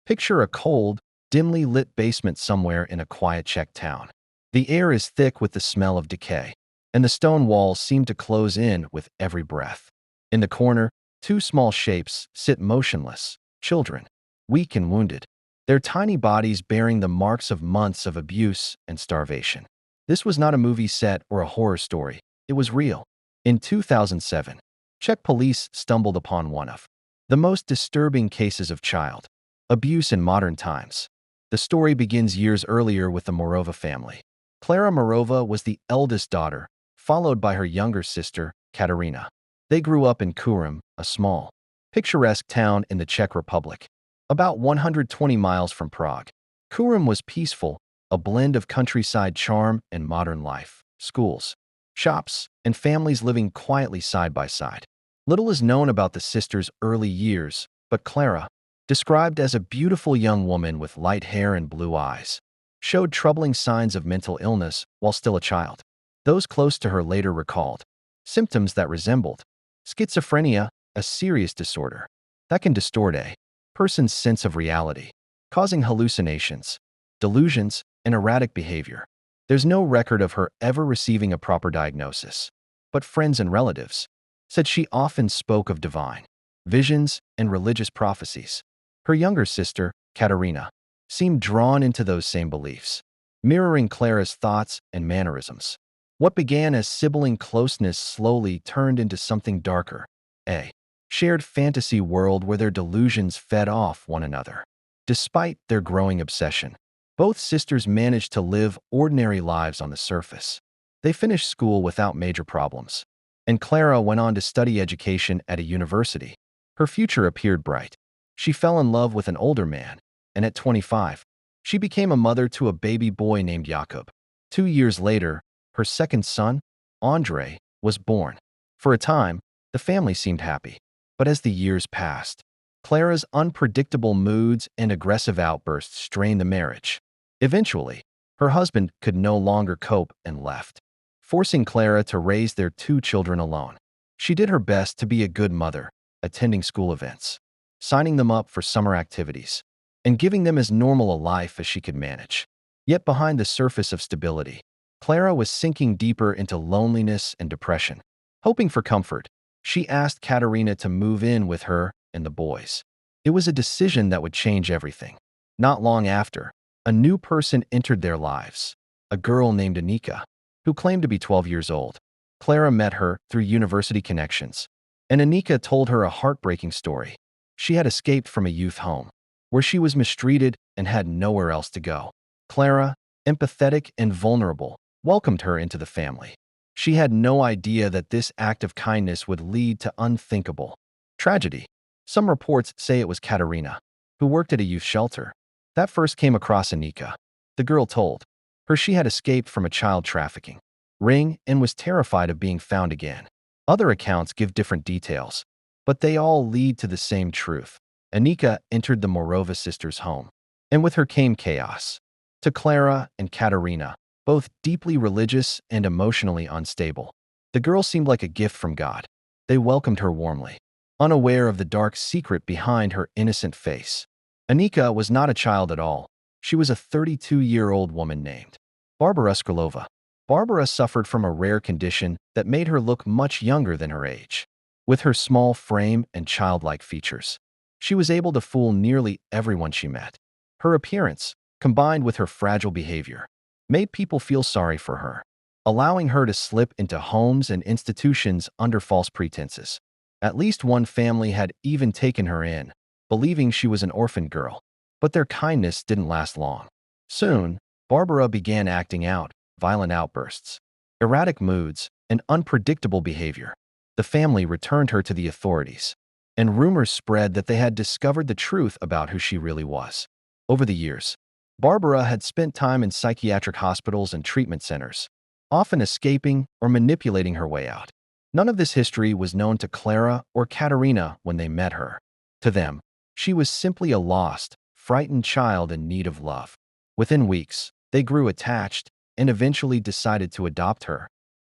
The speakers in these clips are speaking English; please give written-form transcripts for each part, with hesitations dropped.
Picture a cold, dimly lit basement somewhere in a quiet Czech town. The air is thick with the smell of decay, and the stone walls seem to close in with every breath. In the corner, two small shapes sit motionless, children, weak and wounded, their tiny bodies bearing the marks of months of abuse and starvation. This was not a movie set or a horror story. It was real. In 2007, Czech police stumbled upon one of the most disturbing cases of child abuse in modern times. The story begins years earlier with the Morova family. Klara Morova was the eldest daughter, followed by her younger sister, Katerina. They grew up in Kurim, a small, picturesque town in the Czech Republic, about 120 miles from Prague. Kurim was peaceful, a blend of countryside charm and modern life, schools, shops, and families living quietly side by side. Little is known about the sisters' early years, but Klara, described as a beautiful young woman with light hair and blue eyes, showed troubling signs of mental illness while still a child. Those close to her later recalled symptoms that resembled schizophrenia, a serious disorder that can distort a person's sense of reality, causing hallucinations, delusions, and erratic behavior. There's no record of her ever receiving a proper diagnosis, but friends and relatives said she often spoke of divine visions and religious prophecies. Her younger sister, Katerina, seemed drawn into those same beliefs, mirroring Klara's thoughts and mannerisms. What began as sibling closeness slowly turned into something darker, a shared fantasy world where their delusions fed off one another. Despite their growing obsession, both sisters managed to live ordinary lives on the surface. They finished school without major problems, and Klara went on to study education at a university. Her future appeared bright. She fell in love with an older man, and at 25, she became a mother to a baby boy named Jakub. 2 years later, her second son, Andrei, was born. For a time, the family seemed happy. But as the years passed, Klara's unpredictable moods and aggressive outbursts strained the marriage. Eventually, her husband could no longer cope and left, forcing Klara to raise their two children alone. She did her best to be a good mother, attending school events, signing them up for summer activities, and giving them as normal a life as she could manage. Yet behind the surface of stability, Klara was sinking deeper into loneliness and depression. Hoping for comfort, she asked Katerina to move in with her and the boys. It was a decision that would change everything. Not long after, a new person entered their lives, a girl named Anika, who claimed to be 12 years old. Klara met her through university connections, and Anika told her a heartbreaking story. She had escaped from a youth home, where she was mistreated and had nowhere else to go. Klara, empathetic and vulnerable, welcomed her into the family. She had no idea that this act of kindness would lead to unthinkable tragedy. Some reports say it was Katerina, who worked at a youth shelter, that first came across Anika. The girl told her she had escaped from a child trafficking ring and was terrified of being found again. Other accounts give different details, but they all lead to the same truth. Anika entered the Morova sisters' home, and with her came chaos. To Klara and Katerina, both deeply religious and emotionally unstable, the girl seemed like a gift from God. They welcomed her warmly, unaware of the dark secret behind her innocent face. Anika was not a child at all. She was a 32-year-old woman named Barbara Skrylova. Barbara suffered from a rare condition that made her look much younger than her age. With her small frame and childlike features, she was able to fool nearly everyone she met. Her appearance, combined with her fragile behavior, made people feel sorry for her, allowing her to slip into homes and institutions under false pretenses. At least one family had even taken her in, believing she was an orphan girl. But their kindness didn't last long. Soon, Barbara began acting out violent outbursts, erratic moods, and unpredictable behavior. The family returned her to the authorities, and rumors spread that they had discovered the truth about who she really was. Over the years, Barbara had spent time in psychiatric hospitals and treatment centers, often escaping or manipulating her way out. None of this history was known to Klara or Katerina when they met her. To them, she was simply a lost, frightened child in need of love. Within weeks, they grew attached and eventually decided to adopt her,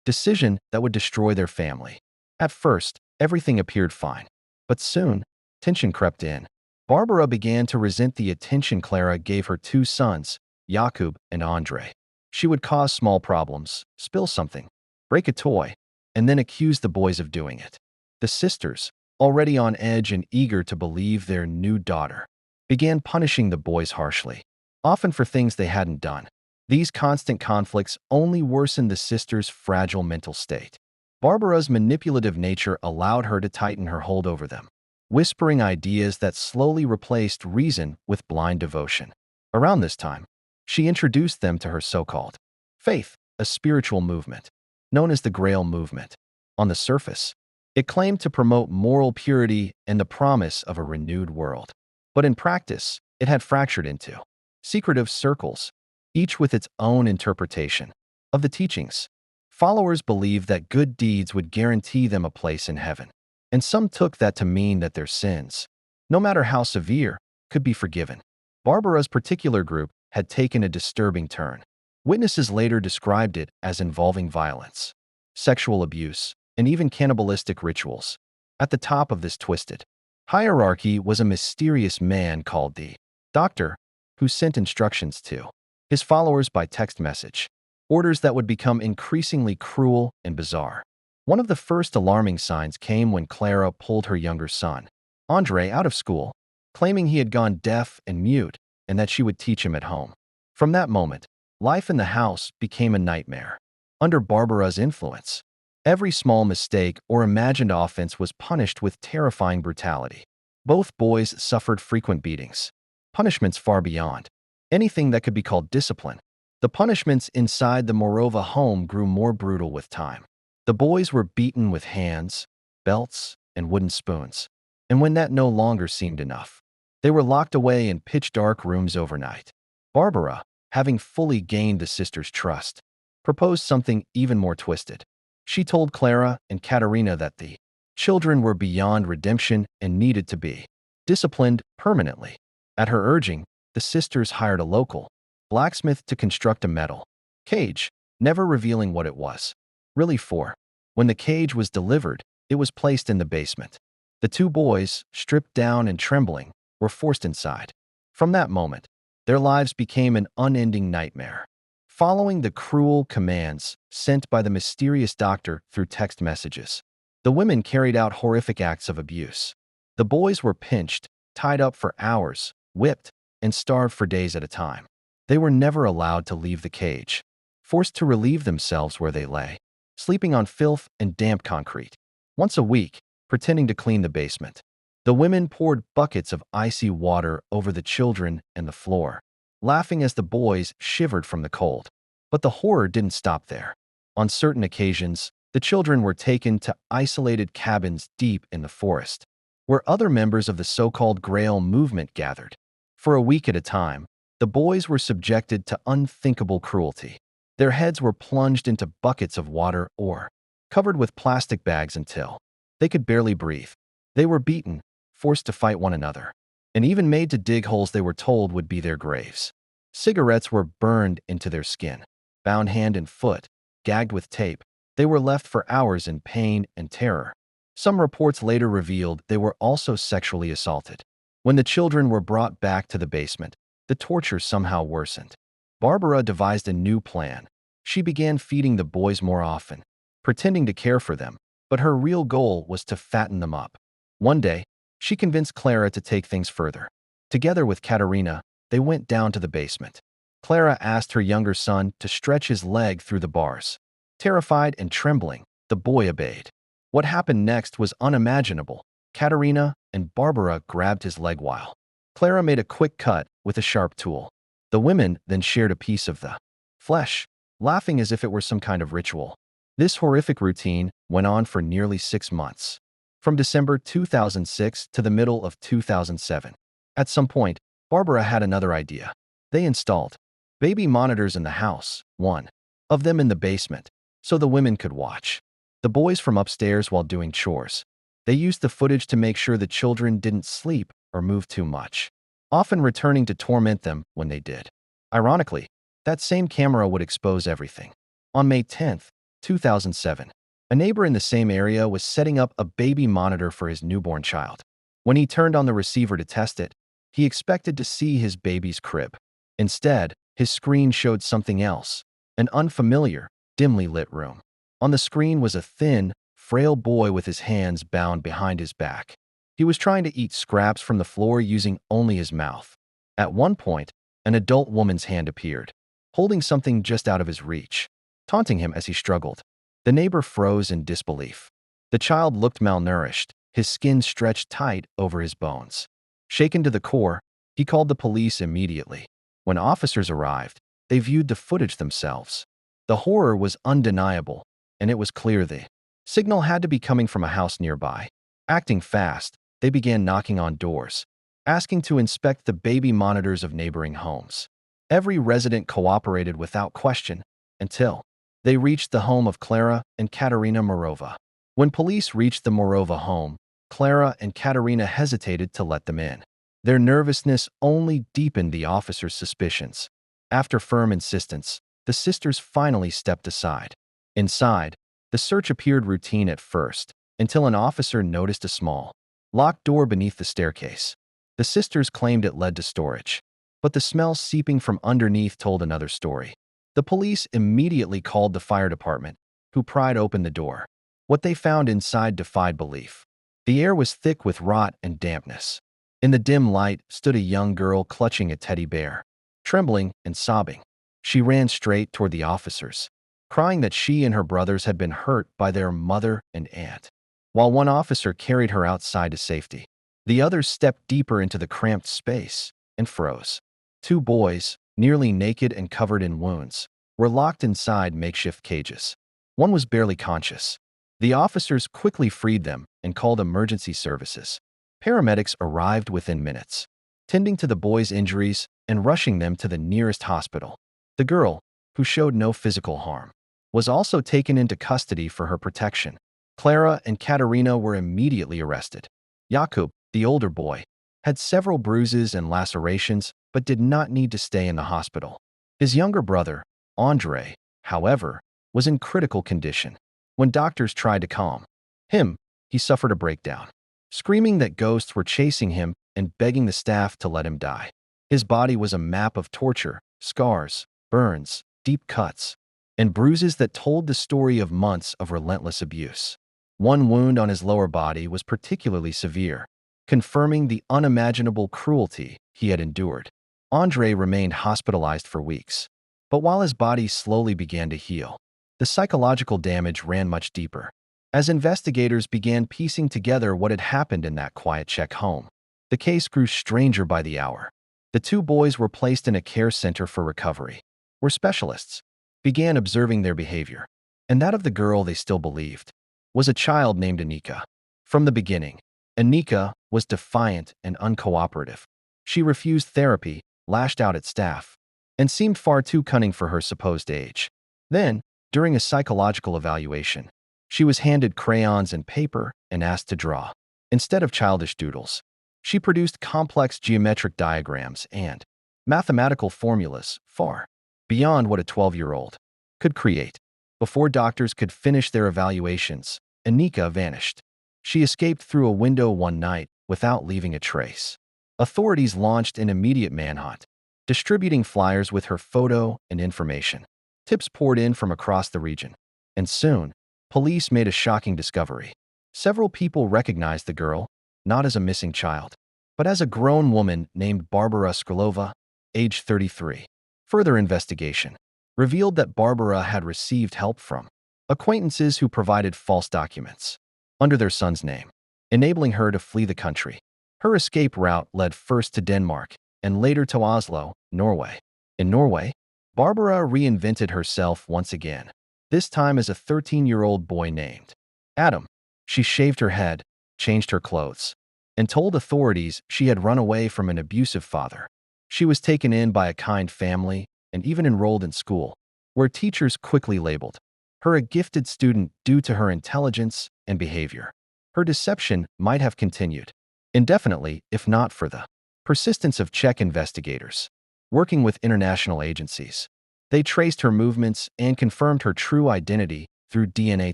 decision that would destroy their family. At first, everything appeared fine, but soon, tension crept in. Barbara began to resent the attention Clara gave her two sons, Jakub and Andre. She would cause small problems, spill something, break a toy, and then accuse the boys of doing it. The sisters, already on edge and eager to believe their new daughter, began punishing the boys harshly, often for things they hadn't done. These constant conflicts only worsened the sisters' fragile mental state. Barbara's manipulative nature allowed her to tighten her hold over them, whispering ideas that slowly replaced reason with blind devotion. Around this time, she introduced them to her so-called faith, a spiritual movement, known as the Grail movement. On the surface, it claimed to promote moral purity and the promise of a renewed world. But in practice, it had fractured into secretive circles, each with its own interpretation of the teachings. Followers believed that good deeds would guarantee them a place in heaven, and some took that to mean that their sins, no matter how severe, could be forgiven. Barbara's particular group had taken a disturbing turn. Witnesses later described it as involving violence, sexual abuse, and even cannibalistic rituals. At the top of this twisted hierarchy was a mysterious man called the Doctor, who sent instructions to his followers by text message, orders that would become increasingly cruel and bizarre. One of the first alarming signs came when Clara pulled her younger son, Andre, out of school, claiming he had gone deaf and mute and that she would teach him at home. From that moment, life in the house became a nightmare. Under Barbara's influence, every small mistake or imagined offense was punished with terrifying brutality. Both boys suffered frequent beatings, punishments far beyond anything that could be called discipline. The punishments inside the Morova home grew more brutal with time. The boys were beaten with hands, belts, and wooden spoons. And when that no longer seemed enough, they were locked away in pitch-dark rooms overnight. Barbara, having fully gained the sisters' trust, proposed something even more twisted. She told Clara and Katerina that the children were beyond redemption and needed to be disciplined permanently. At her urging, the sisters hired a local blacksmith to construct a metal cage, never revealing what it was really for. When the cage was delivered, it was placed in the basement. The two boys, stripped down and trembling, were forced inside. From that moment, their lives became an unending nightmare. Following the cruel commands sent by the mysterious doctor through text messages, the women carried out horrific acts of abuse. The boys were pinched, tied up for hours, whipped, and starved for days at a time. They were never allowed to leave the cage, forced to relieve themselves where they lay, sleeping on filth and damp concrete. Once a week, pretending to clean the basement, the women poured buckets of icy water over the children and the floor, laughing as the boys shivered from the cold. But the horror didn't stop there. On certain occasions, the children were taken to isolated cabins deep in the forest, where other members of the so-called Grail movement gathered. For a week at a time, the boys were subjected to unthinkable cruelty. Their heads were plunged into buckets of water or covered with plastic bags until they could barely breathe. They were beaten, forced to fight one another, and even made to dig holes they were told would be their graves. Cigarettes were burned into their skin. Bound hand and foot, gagged with tape, they were left for hours in pain and terror. Some reports later revealed they were also sexually assaulted. When the children were brought back to the basement, the torture somehow worsened. Barbara devised a new plan. She began feeding the boys more often, pretending to care for them, but her real goal was to fatten them up. One day, she convinced Clara to take things further. Together with Katerina, they went down to the basement. Clara asked her younger son to stretch his leg through the bars. Terrified and trembling, the boy obeyed. What happened next was unimaginable. Katerina and Barbara grabbed his leg while Clara made a quick cut with a sharp tool. The women then shared a piece of the flesh, laughing as if it were some kind of ritual. This horrific routine went on for nearly 6 months, from December 2006 to the middle of 2007. At some point, Barbara had another idea. They installed baby monitors in the house, one of them in the basement, so the women could watch the boys from upstairs while doing chores. They used the footage to make sure the children didn't sleep or move too much, often returning to torment them when they did. Ironically, that same camera would expose everything. On May 10, 2007, a neighbor in the same area was setting up a baby monitor for his newborn child. When he turned on the receiver to test it, He expected to see his baby's crib. Instead, his screen showed something else, an unfamiliar, dimly lit room. On the screen was a thin, frail boy with his hands bound behind his back. He was trying to eat scraps from the floor using only his mouth. At one point, an adult woman's hand appeared, holding something just out of his reach, taunting him as he struggled. The neighbor froze in disbelief. The child looked malnourished, his skin stretched tight over his bones. Shaken to the core, he called the police immediately. When officers arrived, they viewed the footage themselves. The horror was undeniable, and it was clear the signal had to be coming from a house nearby. Acting fast, they began knocking on doors, asking to inspect the baby monitors of neighboring homes. Every resident cooperated without question until they reached the home of Klara and Katerina Morova. When police reached the Morova home, Klara and Katerina hesitated to let them in. Their nervousness only deepened the officers' suspicions. After firm insistence, the sisters finally stepped aside. Inside, the search appeared routine at first, until an officer noticed a small, locked door beneath the staircase. The sisters claimed it led to storage, but the smell seeping from underneath told another story. The police immediately called the fire department, who pried open the door. What they found inside defied belief. The air was thick with rot and dampness. In the dim light stood a young girl clutching a teddy bear, trembling and sobbing. She ran straight toward the officers, crying that she and her brothers had been hurt by their mother and aunt. While one officer carried her outside to safety, the others stepped deeper into the cramped space and froze. Two boys, nearly naked and covered in wounds, were locked inside makeshift cages. One was barely conscious. The officers quickly freed them and called emergency services. Paramedics arrived within minutes, tending to the boys' injuries and rushing them to the nearest hospital. The girl, who showed no physical harm, was also taken into custody for her protection. Klara and Katerina were immediately arrested. Jakub, the older boy, had several bruises and lacerations but did not need to stay in the hospital. His younger brother, Andrei, however, was in critical condition. When doctors tried to calm him, he suffered a breakdown, screaming that ghosts were chasing him and begging the staff to let him die. His body was a map of torture, scars, burns, deep cuts, and bruises that told the story of months of relentless abuse. One wound on his lower body was particularly severe, confirming the unimaginable cruelty he had endured. Andrei remained hospitalized for weeks, but while his body slowly began to heal, the psychological damage ran much deeper. As investigators began piecing together what had happened in that quiet Czech home, the case grew stranger by the hour. The two boys were placed in a care center for recovery, where specialists began observing their behavior, and that of the girl they still believed was a child named Anika. From the beginning, Anika was defiant and uncooperative. She refused therapy, lashed out at staff, and seemed far too cunning for her supposed age. Then, during a psychological evaluation, she was handed crayons and paper and asked to draw. Instead of childish doodles, she produced complex geometric diagrams and mathematical formulas far beyond what a 12-year-old could create. Before doctors could finish their evaluations, Anika vanished. She escaped through a window one night without leaving a trace. Authorities launched an immediate manhunt, distributing flyers with her photo and information. Tips poured in from across the region, and soon, police made a shocking discovery. Several people recognized the girl, not as a missing child, but as a grown woman named Barbara Skrylova, age 33. Further investigation revealed that Barbara had received help from acquaintances who provided false documents under their son's name, enabling her to flee the country. Her escape route led first to Denmark and later to Oslo, Norway. In Norway, Barbara reinvented herself once again, this time as a 13-year-old boy named Adam. She shaved her head, changed her clothes, and told authorities she had run away from an abusive father. She was taken in by a kind family and even enrolled in school, where teachers quickly labeled her a gifted student due to her intelligence and behavior. Her deception might have continued indefinitely if not for the persistence of Czech investigators working with international agencies. They traced her movements and confirmed her true identity through DNA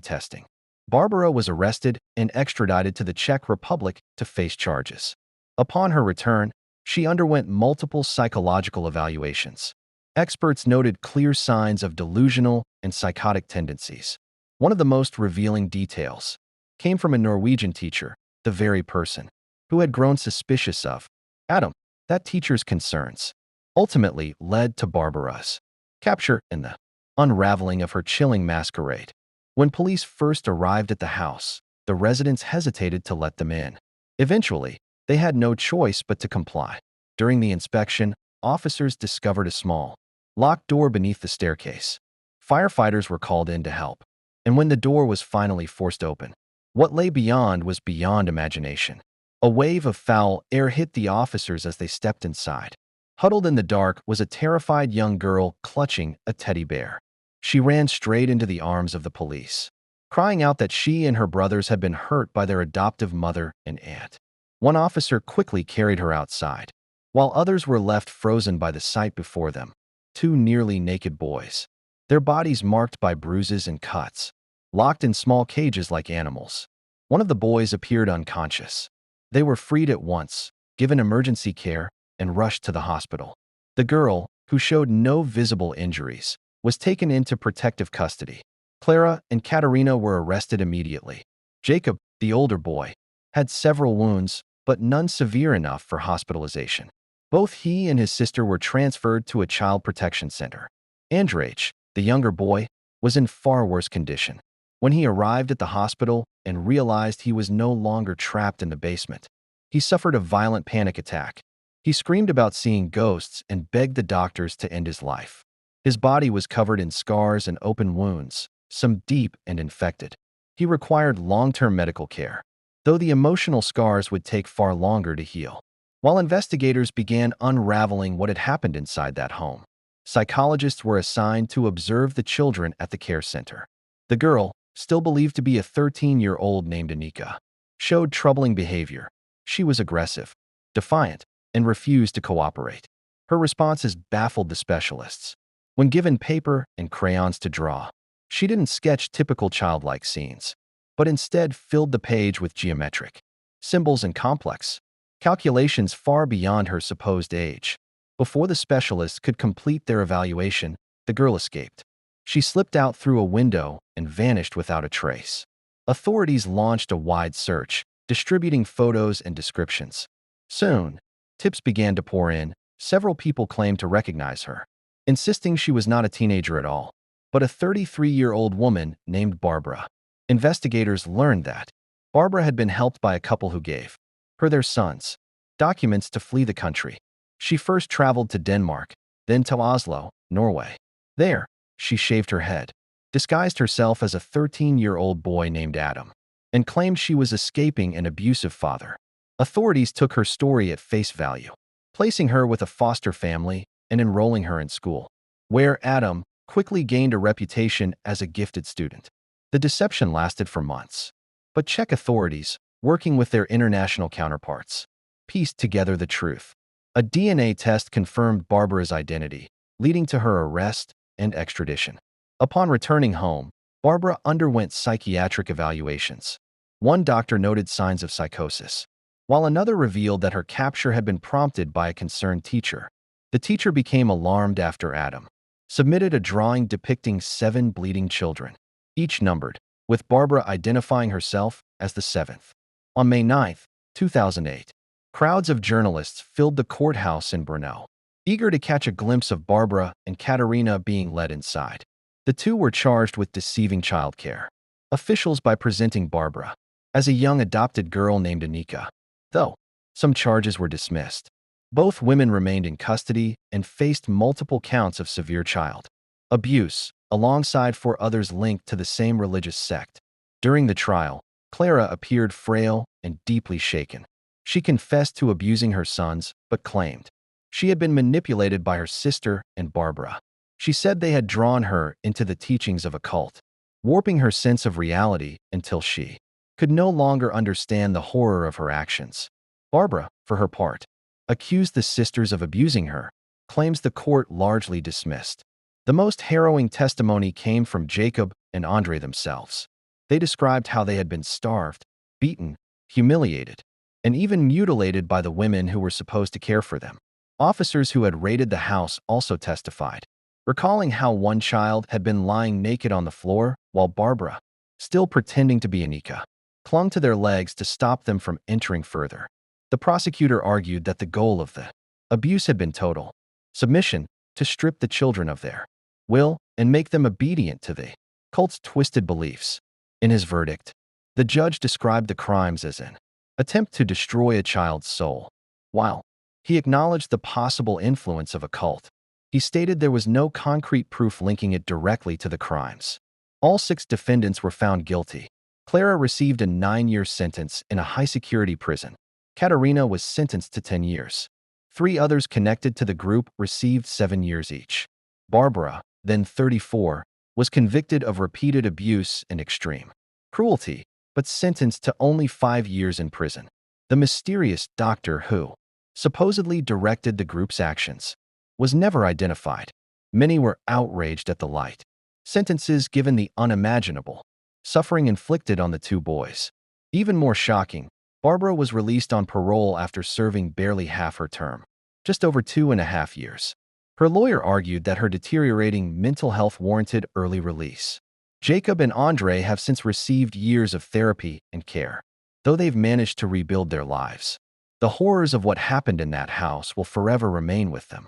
testing. Barbara was arrested and extradited to the Czech Republic to face charges. Upon her return, She underwent multiple psychological evaluations. Experts noted clear signs of delusional and psychotic tendencies. One of the most revealing details came from a Norwegian teacher, the very person who had grown suspicious of Adam. That teacher's concerns ultimately led to Barbara's capture and the unraveling of her chilling masquerade. When police first arrived at the house, the residents hesitated to let them in. Eventually, they had no choice but to comply. During the inspection, officers discovered a small, locked door beneath the staircase. Firefighters were called in to help, and when the door was finally forced open, what lay beyond was beyond imagination. A wave of foul air hit the officers as they stepped inside. Huddled in the dark was a terrified young girl clutching a teddy bear. She ran straight into the arms of the police, crying out that she and her brothers had been hurt by their adoptive mother and aunt. One officer quickly carried her outside, while others were left frozen by the sight before them. Two nearly naked boys, their bodies marked by bruises and cuts, locked in small cages like animals. One of the boys appeared unconscious. They were freed at once, given emergency care, and rushed to the hospital. The girl, who showed no visible injuries, was taken into protective custody. Clara and Katerina were arrested immediately. Jacob, the older boy, had several wounds, but none severe enough for hospitalization. Both he and his sister were transferred to a child protection center. Andrzej, the younger boy, was in far worse condition. When he arrived at the hospital and realized he was no longer trapped in the basement, he suffered a violent panic attack. He screamed about seeing ghosts and begged the doctors to end his life. His body was covered in scars and open wounds, some deep and infected. He required long-term medical care, though the emotional scars would take far longer to heal. While investigators began unraveling what had happened inside that home, psychologists were assigned to observe the children at the care center. The girl, still believed to be a 13-year-old named Anika, showed troubling behavior. She was aggressive, defiant, and refused to cooperate. Her responses baffled the specialists. When given paper and crayons to draw, she didn't sketch typical childlike scenes, but instead filled the page with geometric symbols and complex calculations far beyond her supposed age. Before the specialists could complete their evaluation, the girl escaped. She slipped out through a window and vanished without a trace. Authorities launched a wide search, distributing photos and descriptions. Soon, tips began to pour in. Several people claimed to recognize her, insisting she was not a teenager at all, but a 33-year-old woman named Barbara. Investigators learned that Barbara had been helped by a couple who gave her their sons documents to flee the country. She first traveled to Denmark, then to Oslo, Norway. There, she shaved her head, disguised herself as a 13-year-old boy named Adam, and claimed she was escaping an abusive father. Authorities took her story at face value, placing her with a foster family and enrolling her in school, where Adam quickly gained a reputation as a gifted student. The deception lasted for months, but Czech authorities, working with their international counterparts, pieced together the truth. A DNA test confirmed Barbara's identity, leading to her arrest and extradition. Upon returning home, Barbara underwent psychiatric evaluations. One doctor noted signs of psychosis, while another revealed that her capture had been prompted by a concerned teacher. The teacher became alarmed after Adam submitted a drawing depicting 7 bleeding children, each numbered, with Barbara identifying herself as the 7th. On May 9, 2008, crowds of journalists filled the courthouse in Brno, eager to catch a glimpse of Barbara and Katerina being led inside. The two were charged with deceiving childcare officials by presenting Barbara as a young adopted girl named Anika. Though some charges were dismissed, both women remained in custody and faced multiple counts of severe child abuse, alongside 4 others linked to the same religious sect. During the trial, Clara appeared frail and deeply shaken. She confessed to abusing her sons, but claimed she had been manipulated by her sister and Barbara. She said they had drawn her into the teachings of a cult, warping her sense of reality until she could no longer understand the horror of her actions. Barbara, for her part, accused the sisters of abusing her, claims the court largely dismissed. The most harrowing testimony came from Jacob and Andre themselves. They described how they had been starved, beaten, humiliated, and even mutilated by the women who were supposed to care for them. Officers who had raided the house also testified, recalling how one child had been lying naked on the floor while Barbara, still pretending to be Anika, clung to their legs to stop them from entering further. The prosecutor argued that the goal of the abuse had been total submission, to strip the children of their will and make them obedient to the cult's twisted beliefs. In his verdict, the judge described the crimes as an attempt to destroy a child's soul. While he acknowledged the possible influence of a cult, he stated there was no concrete proof linking it directly to the crimes. All 6 defendants were found guilty. Clara received a 9-year sentence in a high-security prison. Katerina was sentenced to 10 years. 3 others connected to the group received 7 years each. Barbara, then 34, was convicted of repeated abuse and extreme cruelty, but sentenced to only 5 years in prison. The mysterious doctor who supposedly directed the group's actions was never identified. Many were outraged at the light sentences given, the unimaginable suffering inflicted on the 2 boys. Even more shocking, Barbara was released on parole after serving barely half her term, just over 2.5 years. Her lawyer argued that her deteriorating mental health warranted early release. Jacob and Andre have since received years of therapy and care, though they've managed to rebuild their lives. The horrors of what happened in that house will forever remain with them.